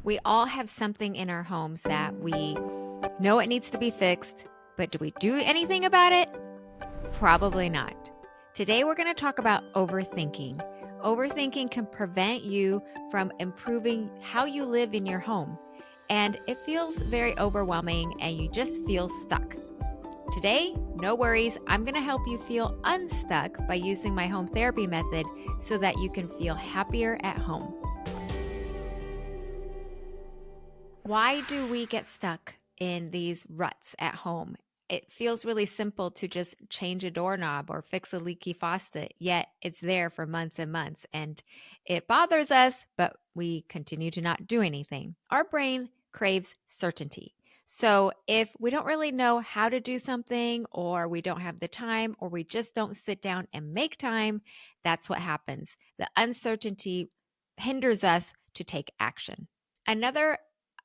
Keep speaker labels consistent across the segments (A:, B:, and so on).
A: We all have something in our homes that we know it needs to be fixed, but do we do anything about it? Probably not. Today, we're going to talk about overthinking. Overthinking can prevent you from improving how you live in your home, and it feels very overwhelming and you just feel stuck. Today, no worries, I'm going to help you feel unstuck by using my home therapy method so that you can feel happier at home. Why do we get stuck in these ruts at home? It feels really simple to just change a doorknob or fix a leaky faucet, yet it's there for months and months and it bothers us, but we continue to not do anything. Our brain craves certainty. So if we don't really know how to do something, or we don't have the time, or we just don't sit down and make time, that's what happens. The uncertainty hinders us to take action. Another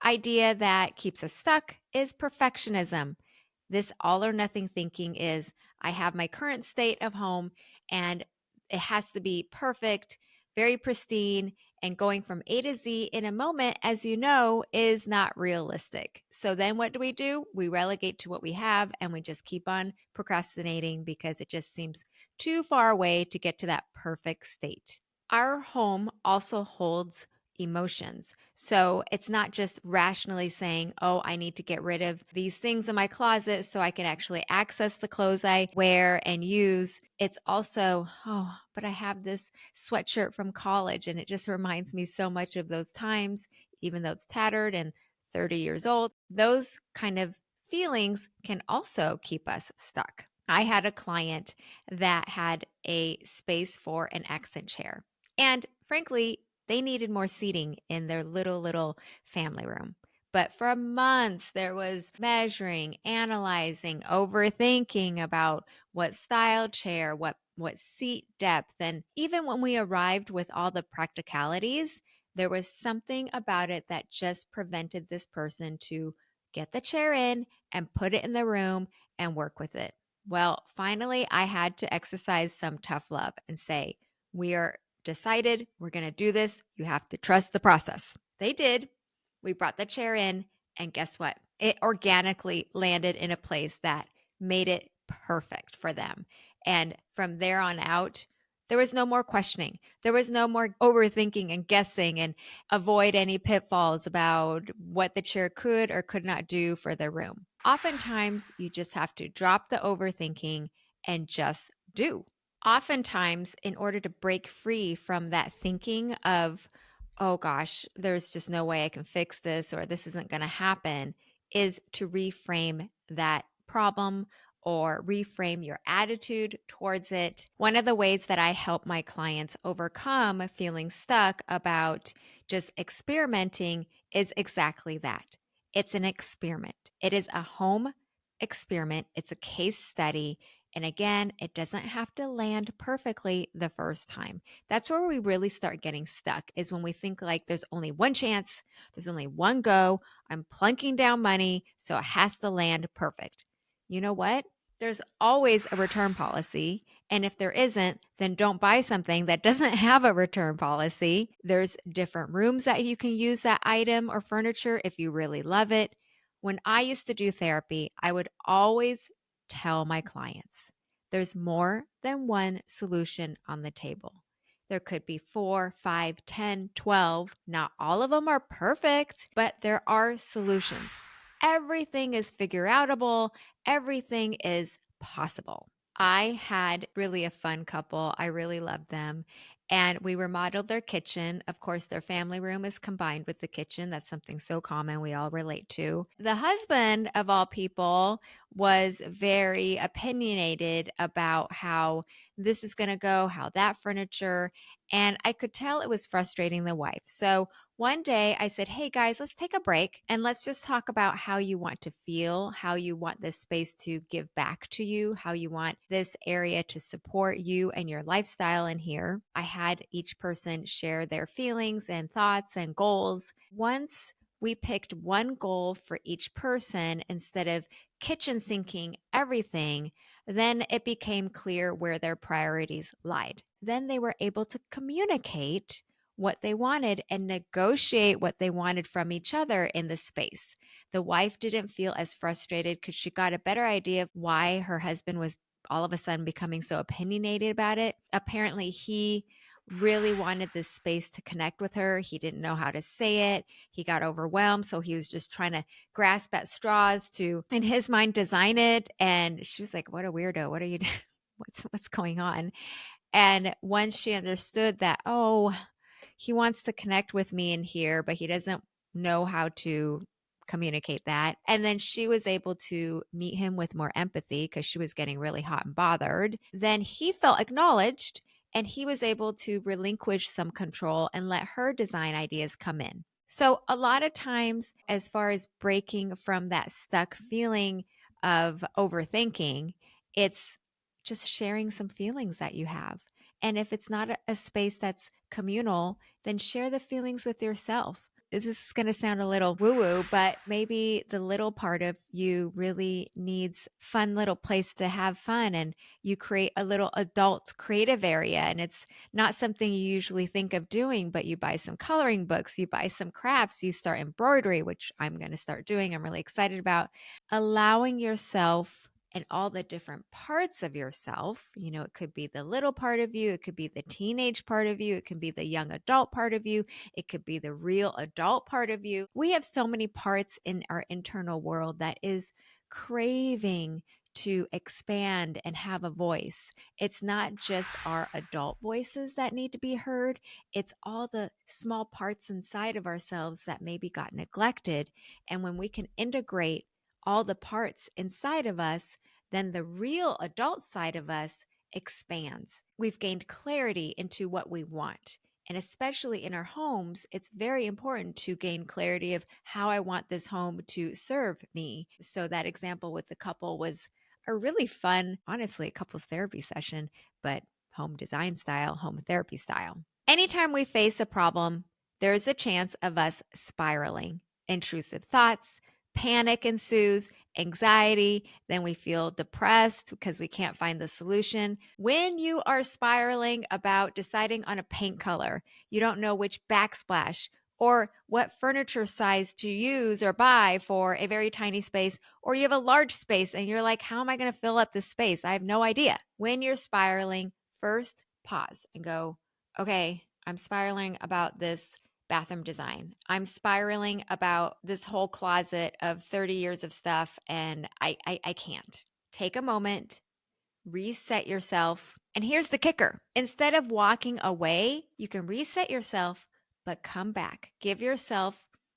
A: idea that keeps us stuck is perfectionism. This all or nothing thinking is I have my current state of home and it has to be perfect, very pristine, and going from A to Z in a moment, as you know, is not realistic. So then what do? We relegate to what we have and we just keep on procrastinating because it just seems too far away to get to that perfect state. Our home also holds emotions. So it's not just rationally saying, oh, I need to get rid of these things in my closet so I can actually access the clothes I wear and use. It's also, oh, but I have this sweatshirt from college and it just reminds me so much of those times, even though it's tattered and 30 years old. Those kind of feelings can also keep us stuck. I had a client that had a space for an accent chair. And frankly, they needed more seating in their little family room. But for months, there was measuring, analyzing, overthinking about what style chair, what seat depth. And even when we arrived with all the practicalities, there was something about it that just prevented this person to get the chair in and put it in the room and work with it. Well, finally, I had to exercise some tough love and say, we are decided we're going to do this. You have to trust the process. They did. We brought the chair in, and guess what? It organically landed in a place that made it perfect for them. And from there on out, there was no more questioning. There was no more overthinking and guessing and avoid any pitfalls about what the chair could or could not do for their room. Oftentimes, you just have to drop the overthinking and just do. Oftentimes, in order to break free from that thinking of, oh gosh, there's just no way I can fix this or this isn't going to happen, is to reframe that problem or reframe your attitude towards it. One of the ways that I help my clients overcome feeling stuck about just experimenting is exactly that. It's an experiment. It is a home experiment. It's a case study. And again, it doesn't have to land perfectly the first time. That's where we really start getting stuck, is when we think like there's only one chance, there's only one go, I'm plunking down money, so it has to land perfect. You know what? There's always a return policy. And if there isn't, then don't buy something that doesn't have a return policy. There's different rooms that you can use that item or furniture if you really love it. When I used to do therapy, I would always tell my clients there's more than one solution on the table. There could be 4, 5, 10, 12. Not all of them are perfect, but there are solutions. Everything is figure outable. Everything is possible. I had really a fun couple. I really loved them. And we remodeled their kitchen. Of course, their family room is combined with the kitchen. That's something so common we all relate to. The husband, of all people, was very opinionated about how this is going to go, how that furniture. And I could tell it was frustrating the wife. So one day I said, hey guys, let's take a break and let's just talk about how you want to feel, how you want this space to give back to you, how you want this area to support you and your lifestyle in here. I had each person share their feelings and thoughts and goals. Once we picked one goal for each person instead of kitchen sinking everything, then it became clear where their priorities lied. Then they were able to communicate what they wanted and negotiate what they wanted from each other in the space. The wife didn't feel as frustrated because she got a better idea of why her husband was all of a sudden becoming so opinionated about it. Apparently, he really wanted this space to connect with her. He didn't know how to say it. He got overwhelmed. So he was just trying to grasp at straws to, in his mind, design it. And she was like, what a weirdo. What are you doing? What's going on? And once she understood that, oh, he wants to connect with me in here, but he doesn't know how to communicate that. And then she was able to meet him with more empathy because she was getting really hot and bothered. Then he felt acknowledged and he was able to relinquish some control and let her design ideas come in. So, a lot of times, as far as breaking from that stuck feeling of overthinking, it's just sharing some feelings that you have. And if it's not a space that's communal, then share the feelings with yourself. This is going to sound a little woo woo, but maybe the little part of you really needs fun little place to have fun, and you create a little adult creative area. And it's not something you usually think of doing, but you buy some coloring books, you buy some crafts, you start embroidery, which I'm going to start doing. I'm really excited about allowing yourself and all the different parts of yourself. It could be the little part of you, it could be the teenage part of you, it could be the young adult part of you, it could be the real adult part of you. We have so many parts in our internal world that is craving to expand and have a voice. It's not just our adult voices that need to be heard, it's all the small parts inside of ourselves that maybe got neglected. And when we can integrate all the parts inside of us, then the real adult side of us expands. We've gained clarity into what we want. And especially in our homes, it's very important to gain clarity of how I want this home to serve me. So that example with the couple was a really fun, honestly, couples therapy session, but home design style, home therapy style. Anytime we face a problem, there is a chance of us spiraling. Intrusive thoughts, panic ensues, anxiety, then we feel depressed because we can't find the solution. When you are spiraling about deciding on a paint color, you don't know which backsplash or what furniture size to use or buy for a very tiny space, or you have a large space and you're like, how am I going to fill up this space? I have no idea. When you're spiraling, first pause and go, okay, I'm spiraling about this bathroom design. I'm spiraling about this whole closet of 30 years of stuff, and I can't. Take a moment, reset yourself. And here's the kicker. Instead of walking away, you can reset yourself, but come back. Give yourself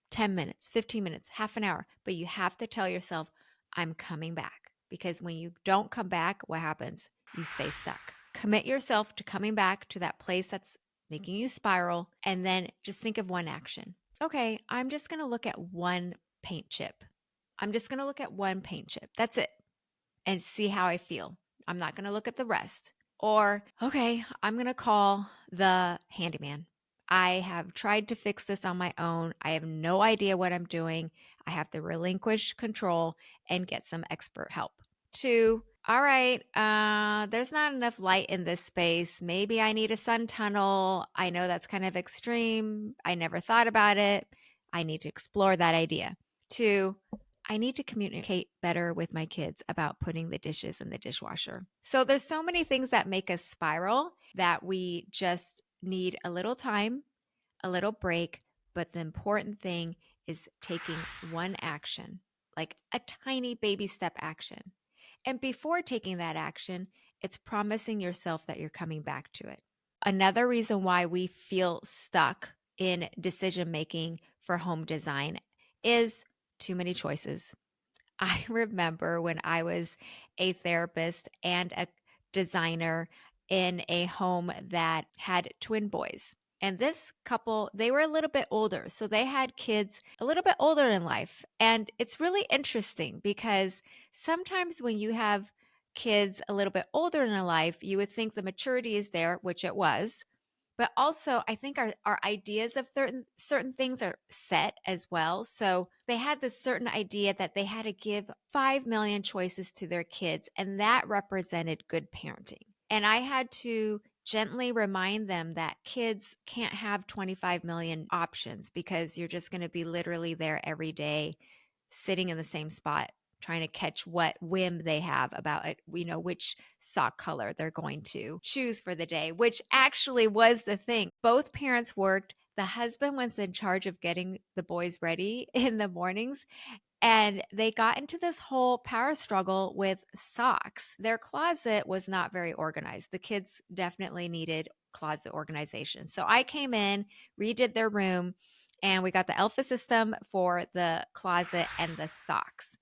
A: 10 minutes, 15 minutes, half an hour, but you have to tell yourself, I'm coming back. Because when you don't come back, what happens? You stay stuck. Commit yourself to coming back to that place that's making you spiral, and then just think of one action. Okay, I'm just going to look at one paint chip. I'm just going to look at one paint chip. That's it. And see how I feel. I'm not going to look at the rest. Or, okay, I'm going to call the handyman. I have tried to fix this on my own. I have no idea what I'm doing. I have to relinquish control and get some expert help. 2, all right, there's not enough light in this space. Maybe I need a sun tunnel. I know that's kind of extreme. I never thought about it. I need to explore that idea. 2, I need to communicate better with my kids about putting the dishes in the dishwasher. So there's so many things that make us spiral that we just need a little time, a little break. But the important thing is taking one action, like a tiny baby step action. And before taking that action, it's promising yourself that you're coming back to it. Another reason why we feel stuck in decision making for home design is too many choices. I remember when I was a therapist and a designer in a home that had twin boys. And this couple, they were a little bit older. So they had kids a little bit older in life. And it's really interesting because sometimes when you have kids a little bit older in life, you would think the maturity is there, which it was. But also, I think our ideas of certain things are set as well. So they had this certain idea that they had to give 5 million choices to their kids, and that represented good parenting. And I had to Gently remind them that kids can't have 25 million options because you're just going to be literally there every day, sitting in the same spot, trying to catch what whim they have about it, which sock color they're going to choose for the day, which actually was the thing. Both parents worked. The husband was in charge of getting the boys ready in the mornings, and they got into this whole power struggle with socks. Their closet was not very organized. The kids definitely needed closet organization. So I came in, redid their room, and we got the alpha system for the closet and the socks.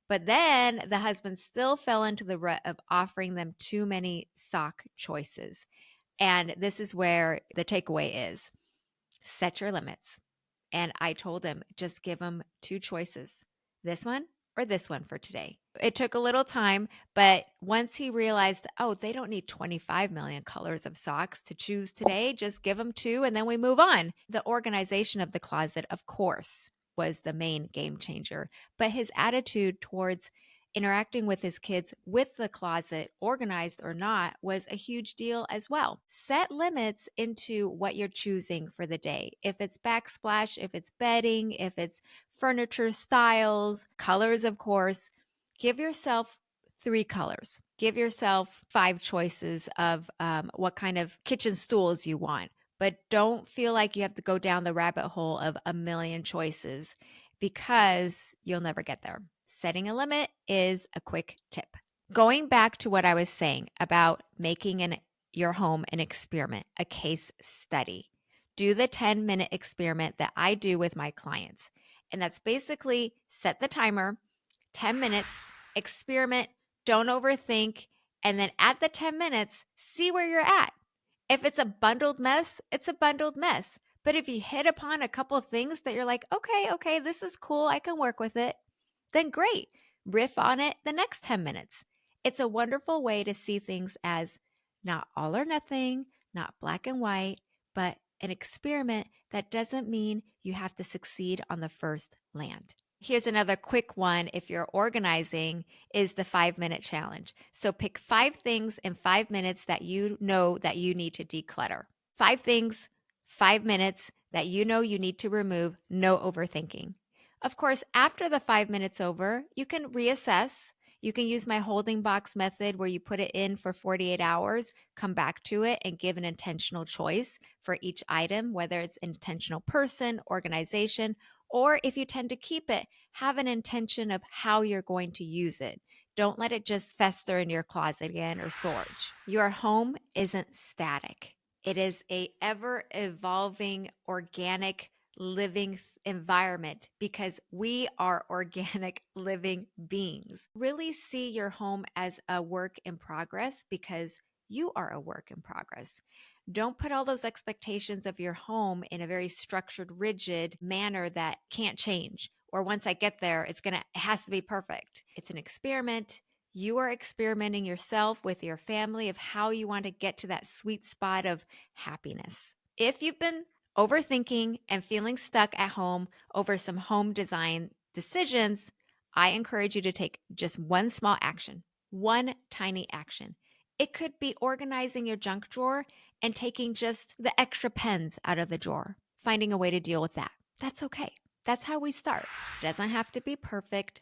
A: But then the husband still fell into the rut of offering them too many sock choices. And this is where the takeaway is: set your limits. And I told him, just give him two choices, this one or this one for today. It took a little time, but once he realized, oh, they don't need 25 million colors of socks to choose today, just give them two and then we move on. The organization of the closet, of course, was the main game changer, but his attitude towards interacting with his kids with the closet, organized or not, was a huge deal as well. Set limits into what you're choosing for the day. If it's backsplash, if it's bedding, if it's furniture styles, colors, of course, give yourself 3 colors. Give yourself 5 choices of what kind of kitchen stools you want. But don't feel like you have to go down the rabbit hole of a million choices, because you'll never get there. Setting a limit is a quick tip. Going back to what I was saying about making your home an experiment, a case study. Do the 10-minute experiment that I do with my clients. And that's basically set the timer, 10 minutes, experiment, don't overthink, and then at the 10 minutes, see where you're at. If it's a bundled mess, it's a bundled mess. But if you hit upon a couple things that you're like, okay, this is cool, I can work with it, then great. Riff on it the next 10 minutes. It's a wonderful way to see things as not all or nothing, not black and white, but an experiment that doesn't mean you have to succeed on the first land. Here's another quick one if you're organizing, is the 5-minute challenge. So pick 5 things in 5 minutes that you know that you need to declutter. 5 things, 5 minutes that you know you need to remove, no overthinking. Of course, after the 5 minutes over, you can reassess. You can use my holding box method where you put it in for 48 hours, come back to it and give an intentional choice for each item, whether it's intentional person, organization, or if you tend to keep it, have an intention of how you're going to use it. Don't let it just fester in your closet again or storage. Your home isn't static. It is a ever evolving, organic, living environment, because we are organic living beings. Really see your home as a work in progress, because you are a work in progress. Don't put all those expectations of your home in a very structured, rigid manner that can't change. Or once I get there, it has to be perfect. It's an experiment. You are experimenting yourself with your family of how you want to get to that sweet spot of happiness. If you've been overthinking and feeling stuck at home over some home design decisions, I encourage you to take just one small action, one tiny action. It could be organizing your junk drawer and taking just the extra pens out of the drawer, finding a way to deal with that. That's okay. That's how we start. Doesn't have to be perfect.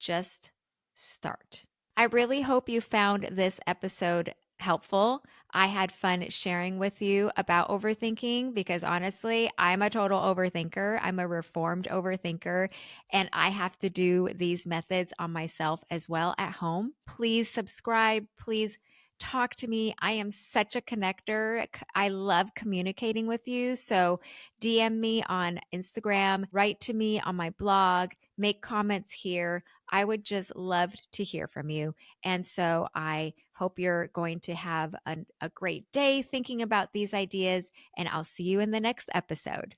A: Just start. I really hope you found this episode helpful. I had fun sharing with you about overthinking, because honestly, I'm a total overthinker. I'm a reformed overthinker, and I have to do these methods on myself as well at home. Please subscribe. Please talk to me. I am such a connector. I love communicating with you. So DM me on Instagram, write to me on my blog, make comments here. I would just love to hear from you. And so I hope you're going to have a great day thinking about these ideas, and I'll see you in the next episode.